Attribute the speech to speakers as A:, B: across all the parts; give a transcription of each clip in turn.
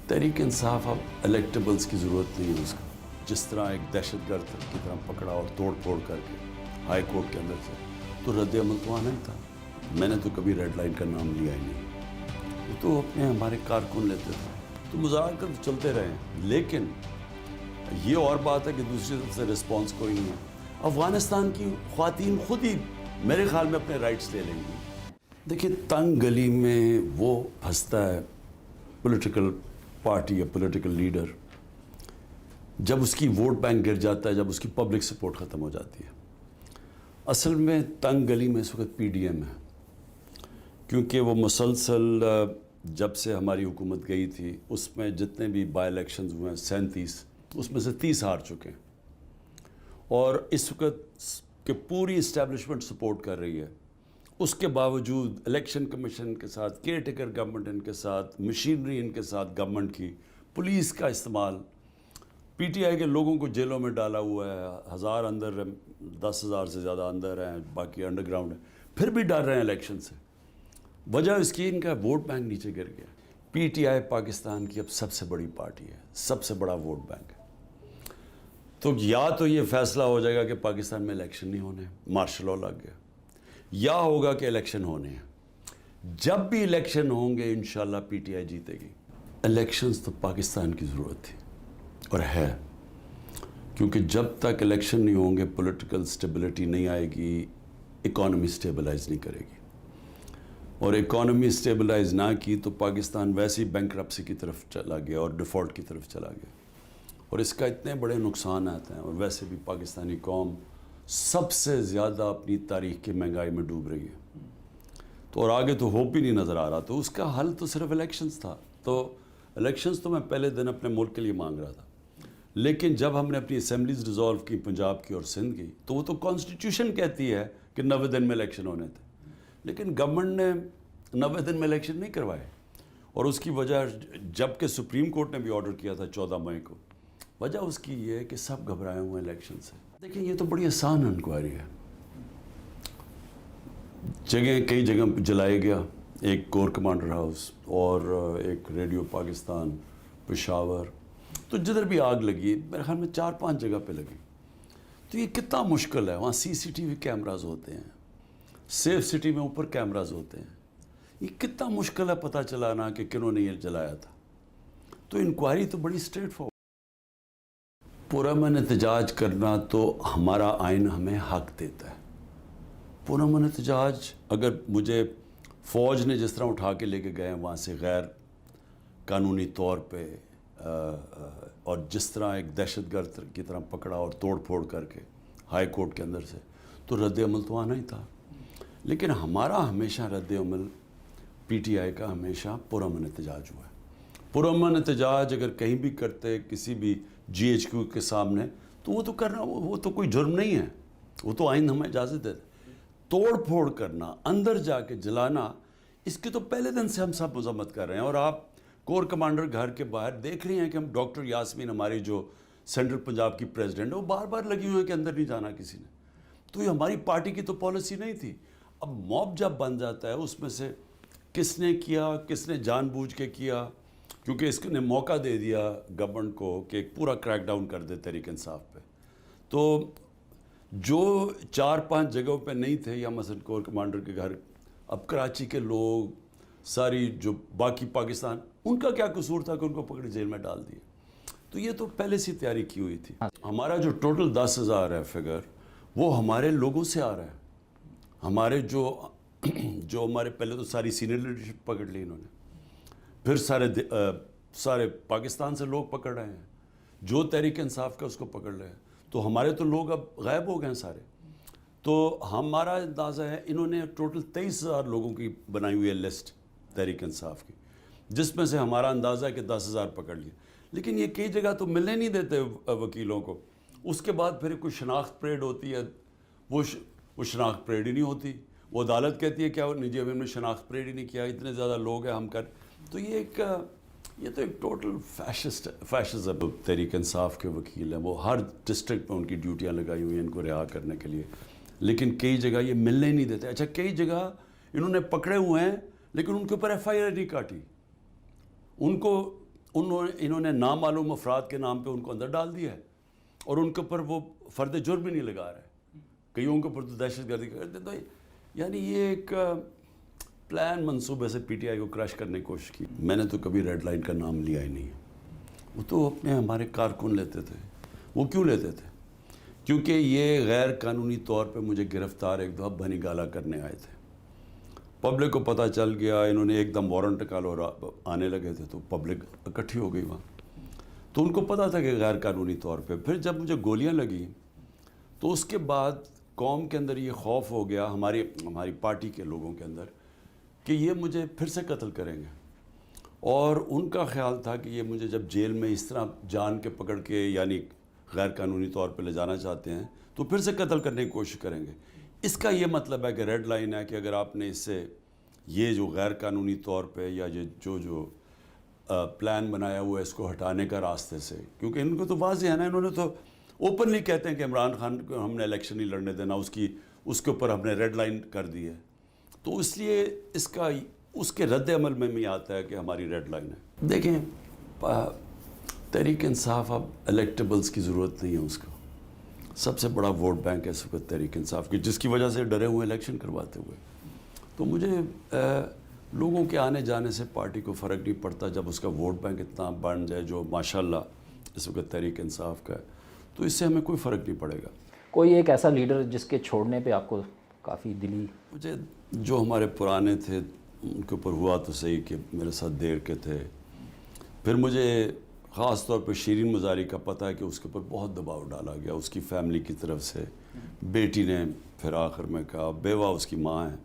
A: تحریک انصاف اب الیکٹیبلز کی ضرورت نہیں ہے اس کا. جس طرح ایک دہشت گرد کی طرح پکڑا اور توڑ پھوڑ کر کے ہائی کورٹ کے اندر سے, تو رد عمل تو آنا ہی تھا. میں نے تو کبھی ریڈ لائن کا نام لیا ہی نہیں. وہ تو اپنے ہمارے کارکن لیتے تھے, تو مذاکرات تو چلتے رہے. لیکن یہ اور بات ہے کہ دوسری طرف سے رسپانس کوئی نہیں ہے. افغانستان کی خواتین خود ہی میرے خیال میں اپنے رائٹس لے لیں گی. دیکھیں, تنگ گلی میں وہ پھنستا ہے پولیٹیکل پارٹی یا پولیٹیکل لیڈر جب اس کی ووٹ بینک گر جاتا ہے, جب اس کی پبلک سپورٹ ختم ہو جاتی ہے. اصل میں تنگ گلی میں اس وقت پی ڈی ایم ہے, کیونکہ وہ مسلسل جب سے ہماری حکومت گئی تھی اس میں جتنے بھی بائی الیکشنز ہوئے ہیں 37, اس میں سے 30 ہار چکے ہیں. اور اس وقت کہ پوری اسٹیبلشمنٹ سپورٹ کر رہی ہے, اس کے باوجود الیکشن کمیشن کے ساتھ, کیئر ٹیکر گورنمنٹ ان کے ساتھ, مشینری ان کے ساتھ گورنمنٹ کی, پولیس کا استعمال, پی ٹی آئی کے لوگوں کو جیلوں میں ڈالا ہوا ہے, 1000 اندر, 10,000 سے زیادہ اندر ہیں, باقی انڈر گراؤنڈ ہیں, پھر بھی ڈر رہے ہیں الیکشن سے. وجہ اس کی ان کا ووٹ بینک نیچے گر گیا. پی ٹی آئی پاکستان کی اب سب سے بڑی پارٹی ہے, سب سے بڑا ووٹ بینک ہے. تو یا تو یہ فیصلہ ہو جائے گا کہ پاکستان میں الیکشن نہیں ہونے, مارشل لاء لگ گیا, یا ہوگا کہ الیکشن ہونے ہیں. جب بھی الیکشن ہوں گے انشاءاللہ پی ٹی آئی جیتے گی. الیکشنز تو پاکستان کی ضرورت تھی اور ہے, کیونکہ جب تک الیکشن نہیں ہوں گے پولیٹیکل سٹیبلٹی نہیں آئے گی, اکانومی سٹیبلائز نہیں کرے گی, اور اکانومی سٹیبلائز نہ کی تو پاکستان ویسے ہی بینکرپسی کی طرف چلا گیا اور ڈیفالٹ کی طرف چلا گیا, اور اس کا اتنے بڑے نقصانات ہیں. اور ویسے بھی پاکستانی قوم سب سے زیادہ اپنی تاریخ کی مہنگائی میں ڈوب رہی ہے, تو اور آگے تو ہوپ ہی نہیں نظر آ رہا. تو اس کا حل تو صرف الیکشنز تھا. تو الیکشنز تو میں پہلے دن اپنے ملک کے لیے مانگ رہا تھا, لیکن جب ہم نے اپنی اسمبلیز ریزالو کی پنجاب کی اور سندھ کی, تو وہ تو کانسٹیٹیوشن کہتی ہے کہ 90 دن میں الیکشن ہونے تھے, لیکن گورنمنٹ نے 90 دن میں الیکشن نہیں کروائے. اور اس کی وجہ, جب کہ سپریم کورٹ نے بھی آرڈر کیا تھا 14 مئی کو, وجہ اس کی یہ ہے کہ سب گھبرائے ہوئے ہیں الیکشن سے. دیکھیں, یہ تو بڑی آسان انکوائری ہے. کئی جگہ جلائے گیا, ایک کور کمانڈر ہاؤس اور ایک ریڈیو پاکستان پشاور, تو جدھر بھی آگ لگی میرے خیال میں 4-5 جگہ پہ لگی. تو یہ کتنا مشکل ہے, وہاں سی سی ٹی وی کیمراز ہوتے ہیں, سیف سٹی میں اوپر کیمراز ہوتے ہیں, یہ کتنا مشکل ہے پتہ چلانا کہ کنہوں نے یہ جلایا تھا. تو انکوائری تو بڑی اسٹریٹ فارورڈ. پرامن احتجاج کرنا تو ہمارا آئین ہمیں حق دیتا ہے. پرامن احتجاج اگر مجھے فوج نے جس طرح اٹھا کے لے کے گئے ہیں وہاں سے غیر قانونی طور پہ, اور جس طرح ایک دہشت گرد کی طرح پکڑا اور توڑ پھوڑ کر کے ہائی کورٹ کے اندر سے, تو رد عمل تو آنا ہی تھا. لیکن ہمارا ہمیشہ رد عمل پی ٹی آئی کا ہمیشہ پرامن احتجاج ہوا ہے. پرامن احتجاج اگر کہیں بھی کرتے کسی بھی جی ایچ کیو کے سامنے, تو وہ تو کرنا, وہ تو کوئی جرم نہیں ہے, وہ تو آئین ہمیں اجازت دیتا. توڑ پھوڑ کرنا, اندر جا کے جلانا, اس کے تو پہلے دن سے ہم سب مذمت کر رہے ہیں. اور آپ کور کمانڈر گھر کے باہر دیکھ رہے ہیں کہ ہم ڈاکٹر یاسمین, ہماری جو سینٹرل پنجاب کی پریزیڈنٹ ہے, وہ بار بار لگی ہوئی ہیں کہ اندر نہیں جانا کسی نے. تو یہ ہماری پارٹی کی تو پالیسی نہیں تھی. اب موب جب بن جاتا ہے, اس میں سے کس نے کیا, کس نے جان بوجھ کے کیا, کیونکہ اس نے موقع دے دیا گورنمنٹ کو کہ ایک پورا کریک ڈاؤن کر دے تحریک انصاف پہ. تو جو 4-5 جگہوں پہ نہیں تھے, یا مثلا کور کمانڈر کے گھر, اب کراچی کے لوگ, ساری جو باقی پاکستان, ان کا کیا قصور تھا کہ ان کو پکڑ جیل میں ڈال دیا. تو یہ تو پہلے سے تیاری کی ہوئی تھی. ہمارا جو ٹوٹل 10,000 ہے فگر, وہ ہمارے لوگوں سے آ رہا ہے. ہمارے جو ہمارے پہلے تو ساری سینئر لیڈرشپ پکڑ لی انہوں نے, پھر سارے پاکستان سے لوگ پکڑ رہے ہیں, جو تحریک انصاف کا اس کو پکڑ رہے ہیں. تو ہمارے تو لوگ اب غائب ہو گئے ہیں سارے. تو ہمارا اندازہ ہے انہوں نے ٹوٹل 23,000 لوگوں کی بنائی ہوئی ہے لسٹ تحریک انصاف کی, جس میں سے ہمارا اندازہ ہے کہ 10,000 پکڑ لیے. لیکن یہ کئی جگہ تو ملنے نہیں دیتے وکیلوں کو. اس کے بعد پھر کوئی شناخت پریڈ ہوتی ہے, وہ شناخت پریڈ ہی نہیں ہوتی. وہ عدالت کہتی ہے کیا نہیں جی, ابھی ہم نے شناخت پریڈ ہی نہیں کیا, اتنے زیادہ لوگ ہیں ہم کر. تو یہ تو ایک ٹوٹل فیشزم. تحریک انصاف کے وکیل ہیں, وہ ہر ڈسٹرکٹ میں ان کی ڈیوٹیاں لگائی ہوئی ہیں ان کو رہا کرنے کے لیے, لیکن کئی جگہ یہ ملنے ہی نہیں دیتے. اچھا, کئی جگہ انہوں نے پکڑے ہوئے ہیں لیکن ان کے اوپر ایف آئی آر نہیں کاٹی, انہوں نے نامعلوم افراد کے نام پہ ان کو اندر ڈال دیا ہے اور ان کے اوپر وہ فرد جرم ہی نہیں لگا رہے. کئیوں کے اوپر تو دہشت گردی کرتے. تو یعنی یہ ایک پلان منصوبے سے پی ٹی آئی کو کریش کرنے کی کوشش کی. میں نے تو کبھی ریڈ لائن کا نام لیا ہی نہیں ہے. وہ تو اپنے ہمارے کارکن لیتے تھے. وہ کیوں لیتے تھے؟ کیونکہ یہ غیر قانونی طور پہ مجھے گرفتار ایک دفعہ بھنی گالا کرنے آئے تھے. پبلک کو پتہ چل گیا, انہوں نے ایک دم وارنٹ نکالو اور آنے لگے تھے, تو پبلک اکٹھی ہو گئی وہاں. تو ان کو پتہ تھا کہ غیر قانونی طور پہ. پھر جب مجھے گولیاں لگیں تو اس کے بعد قوم کے اندر یہ خوف ہو گیا, ہماری پارٹی کے لوگوں کے اندر, کہ یہ مجھے پھر سے قتل کریں گے. اور ان کا خیال تھا کہ یہ مجھے جب جیل میں اس طرح جان کے پکڑ کے یعنی غیر قانونی طور پہ لے جانا چاہتے ہیں تو پھر سے قتل کرنے کی کوشش کریں گے. اس کا یہ مطلب ہے کہ ریڈ لائن ہے کہ اگر آپ نے اس سے یہ جو غیر قانونی طور پہ یا یہ جو پلان بنایا ہوا ہے اس کو ہٹانے کا راستے سے, کیونکہ ان کو تو واضح ہے نا, انہوں نے تو اوپنلی کہتے ہیں کہ عمران خان کو ہم نے الیکشن نہیں لڑنے دینا, اس کے اوپر ہم نے ریڈ لائن کر دی ہے. تو اس لیے اس کے رد عمل میں بھی آتا ہے کہ ہماری ریڈ لائن ہے. دیکھیں, تحریک انصاف اب الیکٹیبلز کی ضرورت نہیں ہے. اس کو سب سے بڑا ووٹ بینک ہے اس وقت تحریک انصاف کی, جس کی وجہ سے ڈرے ہوئے الیکشن کرواتے ہوئے. تو مجھے لوگوں کے آنے جانے سے پارٹی کو فرق نہیں پڑتا جب اس کا ووٹ بینک اتنا بڑھ جائے جو ماشاءاللہ اس وقت تحریک انصاف کا ہے, تو اس سے ہمیں کوئی فرق نہیں پڑے گا.
B: کوئی ایک ایسا لیڈر جس کے چھوڑنے پہ آپ کو کافی دلی؟
A: مجھے جو ہمارے پرانے تھے ان کے اوپر ہوا تو صحیح کہ میرے ساتھ دیر کے تھے. پھر مجھے خاص طور پہ شیرین مزاری کا پتہ ہے کہ اس کے اوپر بہت دباؤ ڈالا گیا اس کی فیملی کی طرف سے. بیٹی نے پھر آخر میں کہا, بیوہ اس کی ماں ہے,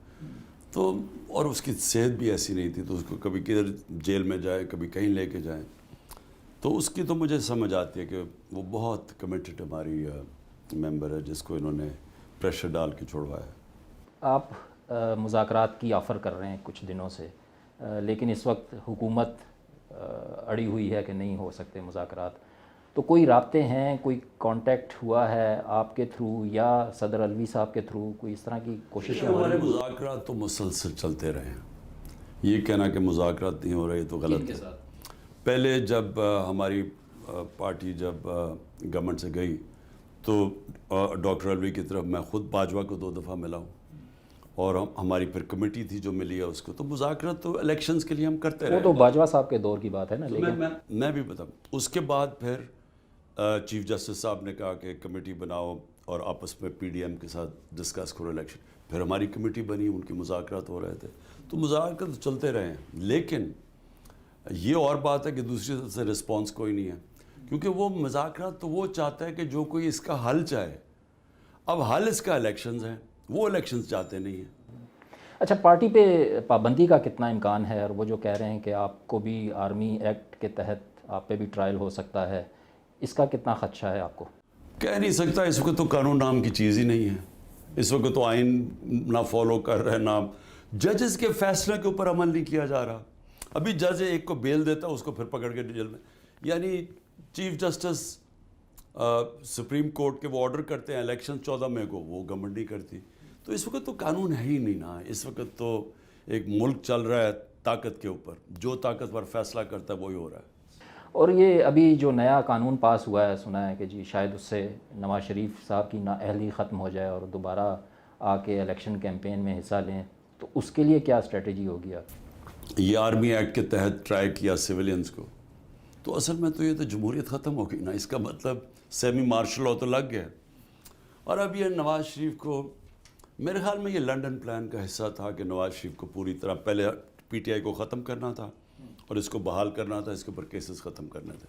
A: تو اور اس کی صحت بھی ایسی نہیں تھی, تو اس کو کبھی کدھر جیل میں جائے کبھی کہیں لے کے جائیں. تو اس کی تو مجھے سمجھ آتی ہے کہ وہ بہت کمیٹڈ ہماری ممبر ہے جس کو انہوں نے پریشر ڈال کے چھوڑوایا.
B: آپ مذاکرات کی آفر کر رہے ہیں کچھ دنوں سے, لیکن اس وقت حکومت اڑی ہوئی ہے کہ نہیں ہو سکتے مذاکرات. تو کوئی رابطے ہیں, کوئی کانٹیکٹ ہوا ہے آپ کے تھرو یا صدر علوی صاحب کے تھرو, کوئی اس طرح کی کوششیں؟
A: ہمارے مذاکرات تو مسلسل چلتے رہے ہیں. یہ کہنا کہ مذاکرات نہیں ہو رہے تو غلط ہے. پہلے جب ہماری پارٹی جب گورنمنٹ سے گئی تو ڈاکٹر علوی کی طرف میں خود باجوہ کو 2 دفعہ ملا ہوں, اور ہماری پھر کمیٹی تھی جو ملی ہے اس کو. تو مذاکرات تو الیکشنز کے لیے ہم کرتے رہے.
B: وہ تو باجوہ صاحب کے دور کی بات ہے نا. لیکن
A: میں بھی بتاؤں, اس کے بعد پھر چیف جسٹس صاحب نے کہا کہ کمیٹی بناؤ اور آپس میں پی ڈی ایم کے ساتھ ڈسکس کرو الیکشن. پھر ہماری کمیٹی بنی, ان کی مذاکرات ہو رہے تھے. تو مذاکرات تو چلتے رہے ہیں, لیکن یہ اور بات ہے کہ دوسری طرف سے رسپانس کوئی نہیں ہے, کیونکہ وہ مذاکرات تو وہ چاہتا ہے کہ جو کوئی اس کا حل چاہے. اب حل اس کا الیکشنز ہیں, وہ الیکشنز چاہتے نہیں ہیں.
B: اچھا, پارٹی پہ پابندی کا کتنا امکان ہے؟ اور وہ جو کہہ رہے ہیں کہ آپ کو بھی آرمی ایکٹ کے تحت آپ پہ بھی ٹرائل ہو سکتا ہے, اس کا کتنا خدشہ ہے آپ کو؟
A: کہہ نہیں سکتا, اس وقت تو قانون نام کی چیز ہی نہیں ہے. اس وقت تو آئین نہ فالو کر رہے, نہ ججز کے فیصلے کے اوپر عمل نہیں کیا جا رہا. ابھی جج ایک کو بیل دیتا اس کو پھر پکڑ کے جیل میں, یعنی چیف جسٹس سپریم کورٹ کے وہ آرڈر کرتے ہیں الیکشن 14 مئی کو, وہ گورنمنٹ نہیں کرتی. تو اس وقت تو قانون ہے ہی نہیں نا. اس وقت تو ایک ملک چل رہا ہے طاقت کے اوپر, جو طاقتور فیصلہ کرتا ہے وہی ہو رہا ہے.
B: اور یہ ابھی جو نیا قانون پاس ہوا ہے, سنا ہے کہ جی شاید اس سے نواز شریف صاحب کی نااہلی ختم ہو جائے اور دوبارہ آ کے الیکشن کیمپین میں حصہ لیں, تو اس کے لیے کیا اسٹریٹجی ہوگی آپ؟
A: یہ آرمی ایکٹ کے تحت ٹرائی کیا سویلینز کو, تو اصل میں تو یہ تو جمہوریت ختم ہو گئی نا. اس کا مطلب سیمی مارشل لاء تو لگ گیا. اور اب یہ نواز شریف کو, میرے خیال میں یہ لنڈن پلان کا حصہ تھا کہ نواز شریف کو پوری طرح پہلے پی ٹی آئی کو ختم کرنا تھا اور اس کو بحال کرنا تھا, اس کے اوپر کیسز ختم کرنے تھے.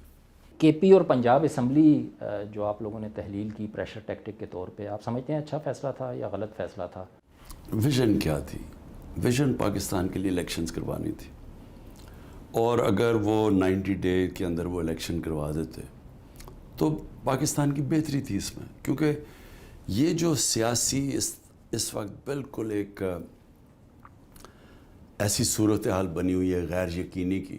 B: کے پی اور پنجاب اسمبلی جو آپ لوگوں نے تحلیل کی پریشر ٹیکٹک کے طور پہ, آپ سمجھتے ہیں اچھا فیصلہ تھا یا غلط فیصلہ تھا؟
A: ویژن کیا تھی؟ ویژن پاکستان کے لیے الیکشنز کروانی تھی, اور اگر وہ 90 ڈے کے اندر وہ الیکشن کروا دیتے تو پاکستان کی بہتری تھی اس میں. کیونکہ یہ جو سیاسی اس وقت بالکل ایک ایسی صورتحال بنی ہوئی ہے غیر یقینی کی,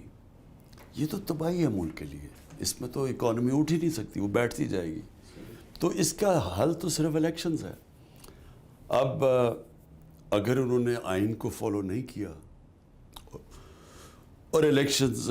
A: یہ تو تباہی ہے ملک کے لیے. اس میں تو اکانومی اٹھ ہی نہیں سکتی, وہ بیٹھتی جائے گی. تو اس کا حل تو صرف الیکشنز ہے. اب اگر انہوں نے آئین کو فالو نہیں کیا اور الیکشنز